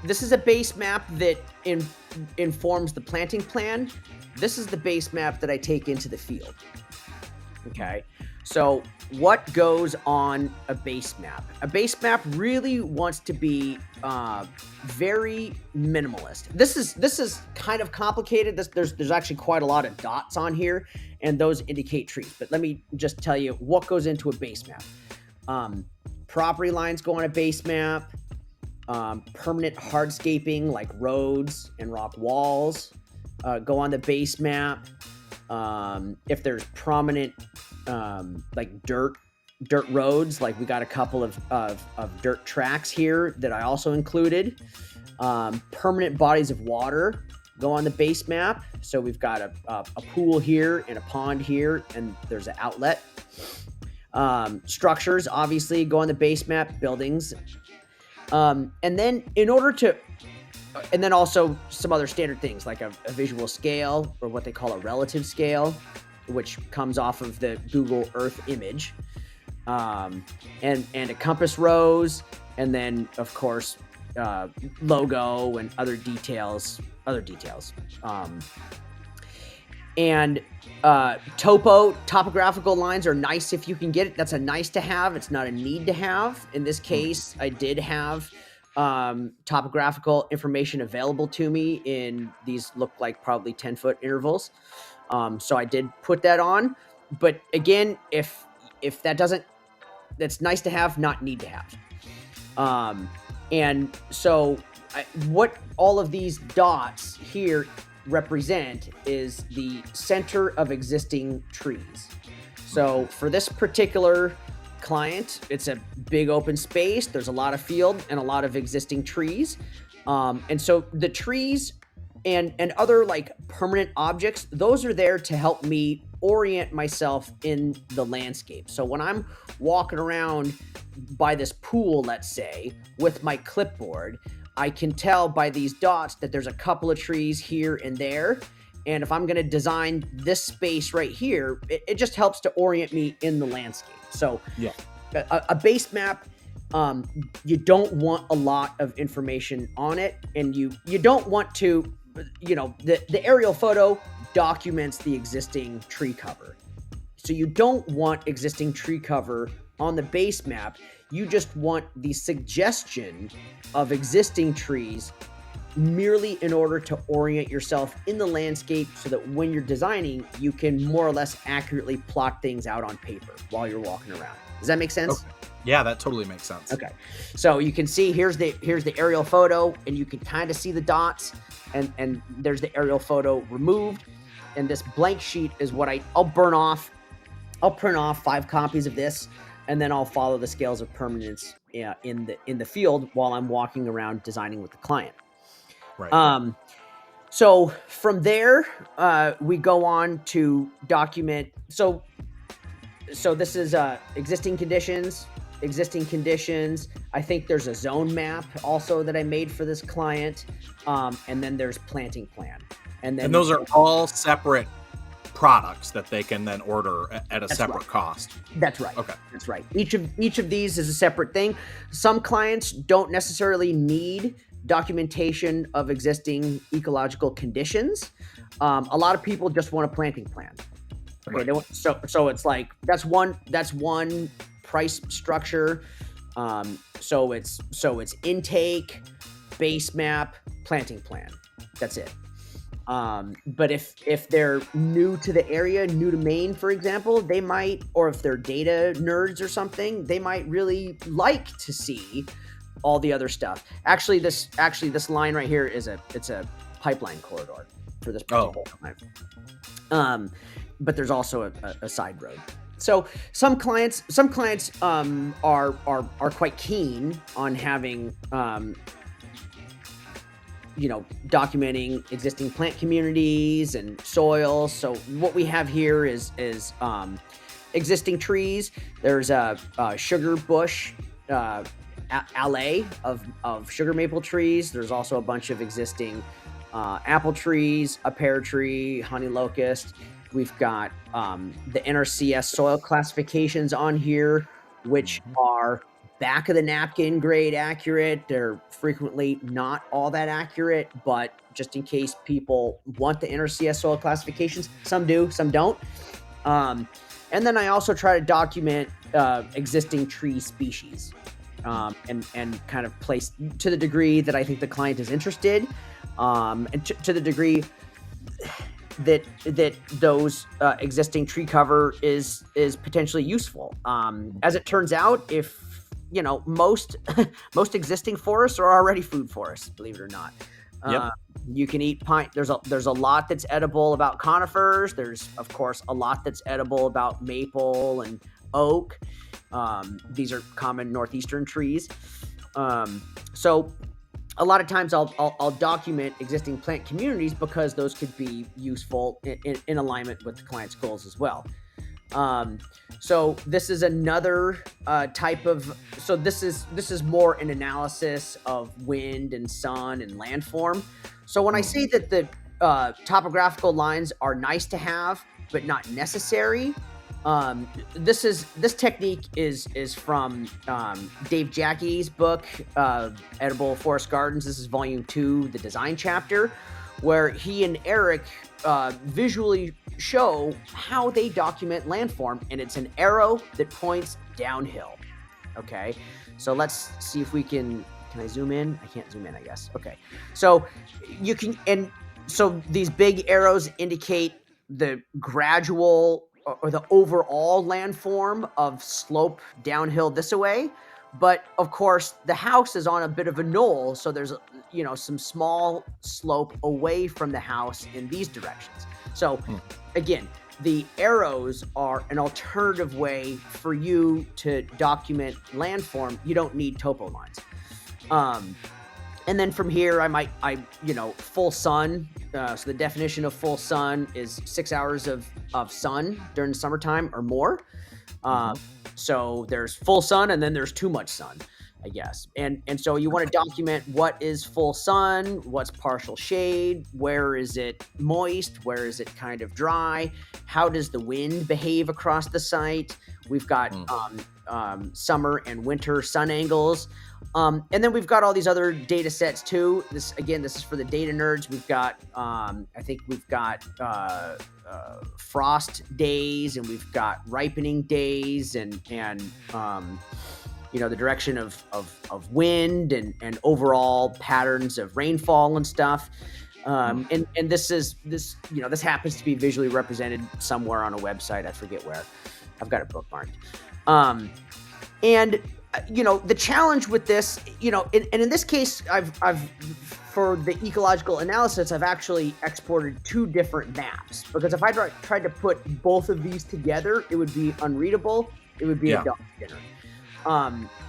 this is a base map that informs the planting plan. This is the base map that I take into the field. Okay. So what goes on a base map? A base map really wants to be very minimalist. This is kind of complicated. There's actually quite a lot of dots on here, and those indicate trees. But let me just tell you what goes into a base map. Property lines go on a base map. Permanent hardscaping like roads and rock walls go on the base map. If there's prominent like dirt roads, like we got a couple of dirt tracks here that I also included. Permanent bodies of water go on the base map. So we've got a pool here and a pond here, and there's an outlet. Structures obviously go on the base map, buildings. And then and then also some other standard things like a visual scale, or what they call a relative scale, which comes off of the Google Earth image, and a compass rose, and then of course logo and other details. Topographical lines are nice if you can get it. That's a nice to have. It's not a need to have. In this case, I did have topographical information available to me in these look like probably 10-foot intervals. So I did put that on. But again, if that's nice to have, not need to have. And so what all of these dots here represent is the center of existing trees. So for this particular client, it's a big open space. There's a lot of field and a lot of existing trees. And so the trees and other like permanent objects, those are there to help me orient myself in the landscape. So when I'm walking around by this pool, let's say, with my clipboard, I can tell by these dots that there's a couple of trees here and there. And if I'm going to design this space right here, it just helps to orient me in the landscape. So yeah, a base map, you don't want a lot of information on it. And you don't want to, the aerial photo documents the existing tree cover. So you don't want existing tree cover on the base map. You just want the suggestion of existing trees merely in order to orient yourself in the landscape so that when you're designing, you can more or less accurately plot things out on paper while you're walking around. Does that make sense? Okay. Yeah, that totally makes sense. Okay. So you can see here's the aerial photo, and you can kind of see the dots, and there's the aerial photo removed. And this blank sheet is what I'll burn off. I'll print off 5 copies of this, and then I'll follow the scales of permanence in the field while I'm walking around designing with the client. Right. So from there, we go on to document. So this is existing conditions. I think there's a zone map also that I made for this client, and then there's planting plan. And those are all separate products that they can then order at a separate cost. That's right. Okay. That's right. Each of these is a separate thing. Some clients don't necessarily need documentation of existing ecological conditions. A lot of people just want a planting plan. Okay. Right. So it's like that's one price structure. So it's intake, base map, planting plan. That's it. But if they're new to the area, new to Maine, for example, they might, or if they're data nerds or something, they might really like to see all the other stuff. Actually, this line right here it's a pipeline corridor for this particular line. But there's also a side road. So some clients are quite keen on having documenting existing plant communities and soil. So what we have here is existing trees. There's a sugar bush alley of sugar maple trees. There's also a bunch of existing apple trees, a pear tree, honey locust. We've got the NRCS soil classifications on here, which are back of the napkin grade accurate. They're frequently not all that accurate, but just in case people want the NRCS soil classifications, some do, some don't. And then I also try to document existing tree species and kind of place to the degree that I think the client is interested, and to the degree that those existing tree cover is potentially useful. As it turns out, if most existing forests are already food forests, believe it or not. Yep. You can eat pine. There's a lot that's edible about conifers. There's of course a lot that's edible about maple and oak. These are common northeastern trees. So a lot of times I'll document existing plant communities because those could be useful in alignment with the client's goals as well. So this is another type of, so this is more an analysis of wind and sun and landform. So when I say that the topographical lines are nice to have, but not necessary, this technique is from Dave Jackie's book, Edible Forest Gardens. This is volume 2, the design chapter, where he and Eric visually show how they document landform, and it's an arrow that points downhill. Okay, so let's see if we can I zoom in? I can't zoom in, I guess. Okay, so you can, and so these big arrows indicate the gradual or the overall landform of slope downhill this way. But of course, the house is on a bit of a knoll, so there's some small slope away from the house in these directions. So again, the arrows are an alternative way for you to document landform. You don't need topo lines. And then from here, full sun. So the definition of full sun is 6 hours of sun during the summertime or more. So there's full sun and then there's too much sun, I guess. And so you want to document what is full sun, what's partial shade, where is it moist, where is it kind of dry, how does the wind behave across the site. We've got summer and winter sun angles. And then we've got all these other data sets too. This is for the data nerds. We've got, I think we've got frost days, and we've got ripening days, and the direction of wind and overall patterns of rainfall and stuff. And this happens to be visually represented somewhere on a website. I forget where. I've got it bookmarked. The challenge with this, in this case, I've for the ecological analysis, I've actually exported 2 different maps, because if I tried to put both of these together, it would be unreadable. It would be a dog dinner.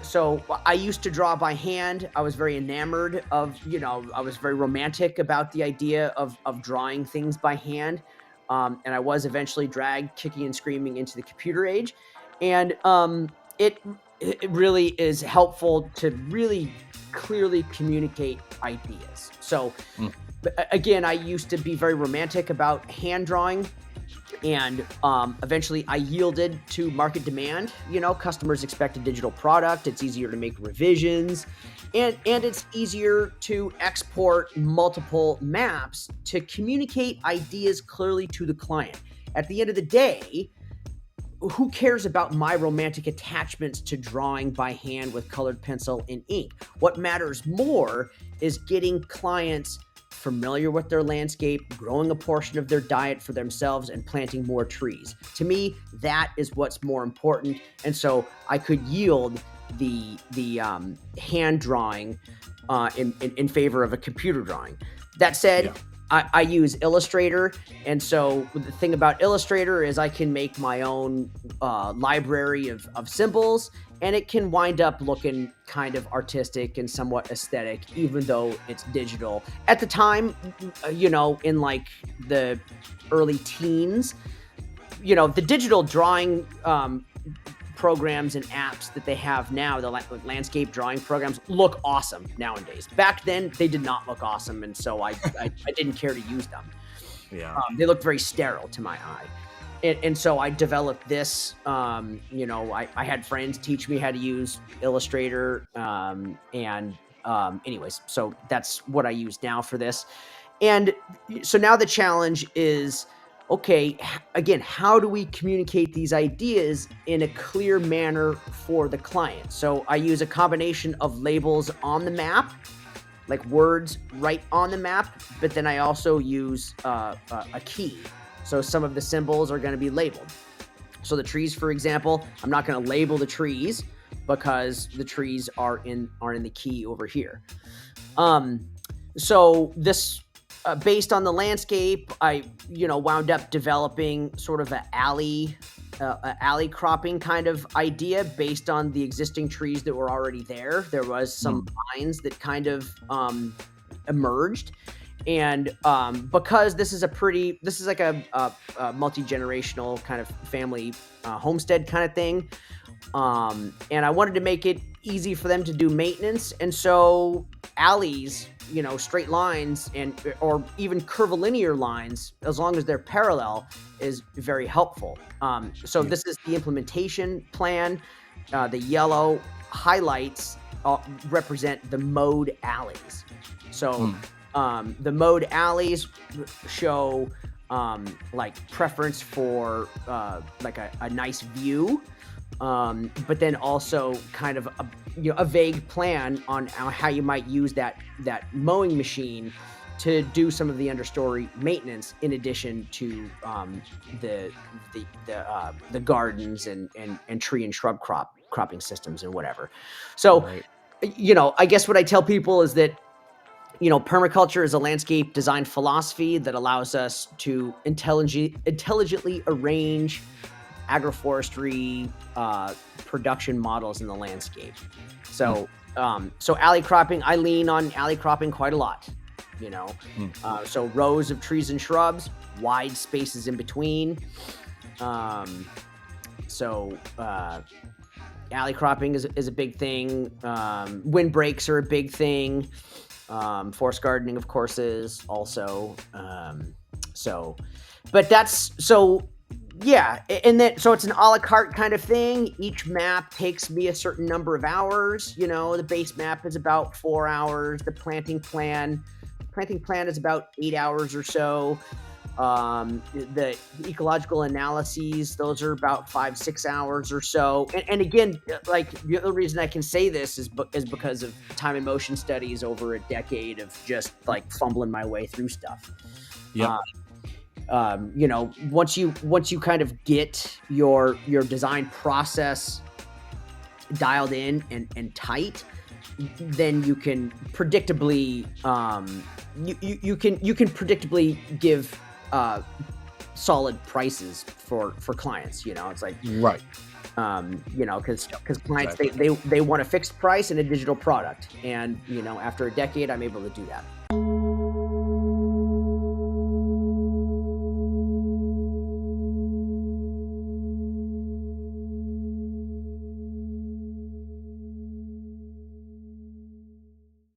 So I used to draw by hand. I was very enamored of, I was very romantic about the idea of drawing things by hand. And I was eventually dragged kicking and screaming into the computer age. And it really is helpful to really clearly communicate ideas. So again, I used to be very romantic about hand drawing, and eventually I yielded to market demand. Customers expect a digital product. It's easier to make revisions, and it's easier to export multiple maps to communicate ideas clearly to the client. At the end of the day, who cares about my romantic attachments to drawing by hand with colored pencil and ink? What matters more is getting clients familiar with their landscape, growing a portion of their diet for themselves, and planting more trees. To me, that is what's more important. And so I could yield the hand drawing in favor of a computer drawing. That said, I use Illustrator, and so the thing about Illustrator is I can make my own library of symbols, and it can wind up looking kind of artistic and somewhat aesthetic, even though it's digital. At the time, in like the early teens, the digital drawing programs and apps that they have now, the landscape drawing programs, look awesome nowadays. Back then, they did not look awesome, and so I didn't care to use them. Yeah, they looked very sterile to my eye. and so I developed this. You know, I had friends teach me how to use Illustrator, anyways, so that's what I use now for this. And so now the challenge is, okay, again, how do we communicate these ideas in a clear manner for the client? So I use a combination of labels on the map, like words right on the map, but then I also use a key. So some of the symbols are going to be labeled. So the trees, for example, I'm not going to label the trees because the trees are in the key over here. So this, based on the landscape, I wound up developing sort of an alley cropping kind of idea based on the existing trees that were already there. There was some lines that kind of emerged. And because this is like a multi-generational kind of family homestead kind of thing, and I wanted to make it easy for them to do maintenance. And so alleys, straight lines or even curvilinear lines, as long as they're parallel, is very helpful. So this is the implementation plan. The yellow highlights represent the mowed alleys. So the mowed alleys show like preference for like a nice view, but then also kind of a vague plan on how you might use that mowing machine to do some of the understory maintenance, in addition to the gardens and tree and shrub cropping systems and whatever. So, Right. I guess what I tell people is that permaculture is a landscape design philosophy that allows us to intelligently arrange agroforestry production models in the landscape. So, so alley cropping, I lean on alley cropping quite a lot. So rows of trees and shrubs, wide spaces in between. So alley cropping is a big thing. Windbreaks are a big thing. Forest gardening, of course, is also. But that's so. Yeah, and then so it's an a la carte kind of thing. Each map takes me a certain number of hours. The base map is about 4 hours. The planting plan is about 8 hours or so. The ecological analyses, those are about 5-6 hours or so. And again, like the other reason I can say this is because of time and motion studies over a decade of just like fumbling my way through stuff. Yeah. Once you kind of get your design process dialed in and tight, then you can predictably you can predictably give solid prices for clients. It's like Right. Because clients, Exactly. they want a fixed price and a digital product, and after a decade I'm able to do that.